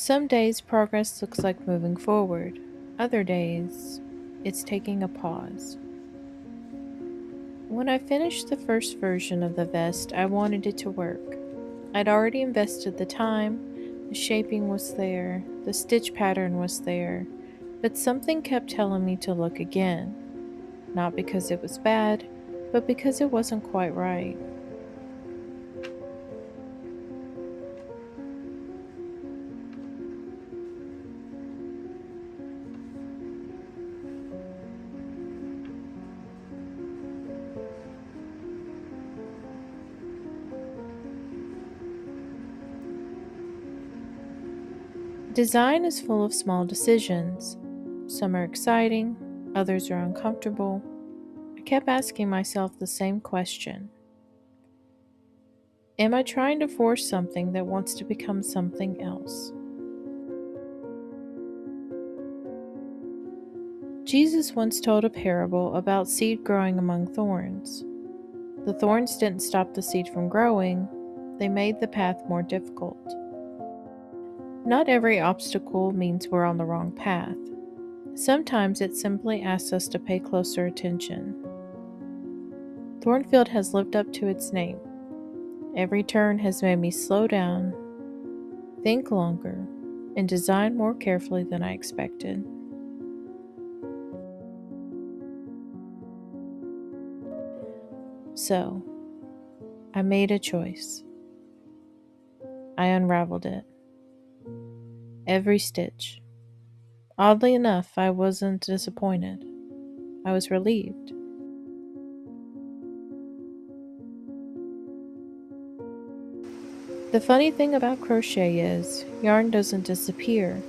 Some days progress looks like moving forward. Other days, it's taking a pause. When I finished the first version of the vest, I wanted it to work. I'd already invested the time, the shaping was there, the stitch pattern was there, but something kept telling me to look again. Not because it was bad, but because it wasn't quite right. Design is full of small decisions. Some are exciting, others are uncomfortable. I kept asking myself the same question. Am I trying to force something that wants to become something else? Jesus once told a parable about seed growing among thorns. The thorns didn't stop the seed from growing, they made the path more difficult. Not every obstacle means we're on the wrong path. Sometimes it simply asks us to pay closer attention. Thornfield has lived up to its name. Every turn has made me slow down, think longer, and design more carefully than I expected. So, I made a choice. I unraveled it. Every stitch. Oddly enough, I wasn't disappointed. I was relieved. The funny thing about crochet is, yarn doesn't disappear.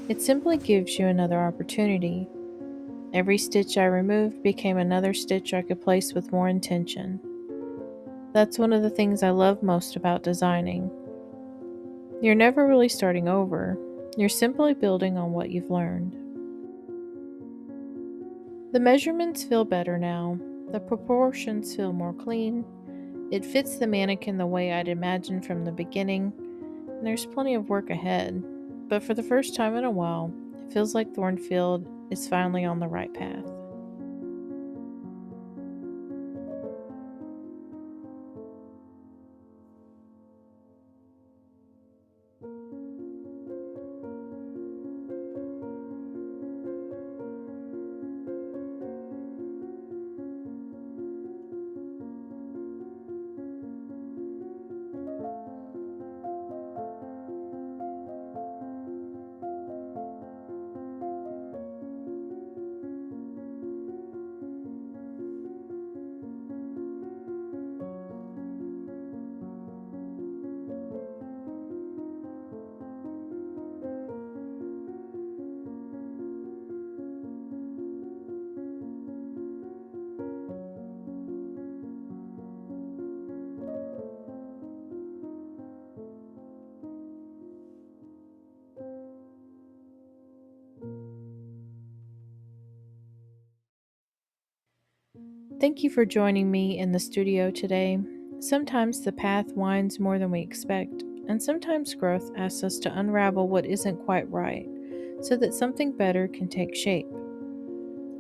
It simply gives you another opportunity. Every stitch I removed became another stitch I could place with more intention. That's one of the things I love most about designing. You're never really starting over. You're simply building on what you've learned. The measurements feel better now. The proportions feel more clean. It fits the mannequin the way I'd imagined from the beginning. And there's plenty of work ahead. But for the first time in a while, it feels like Thornfield is finally on the right path. Thank you for joining me in the studio today. Sometimes the path winds more than we expect, and sometimes growth asks us to unravel what isn't quite right so that something better can take shape.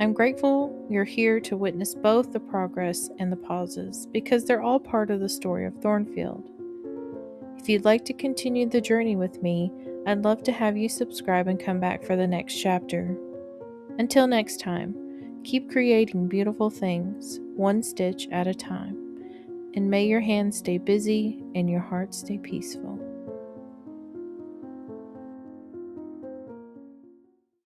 I'm grateful you're here to witness both the progress and the pauses because they're all part of the story of Thornfield. If you'd like to continue the journey with me, I'd love to have you subscribe and come back for the next chapter. Until next time, keep creating beautiful things, one stitch at a time, and may your hands stay busy and your heart stay peaceful.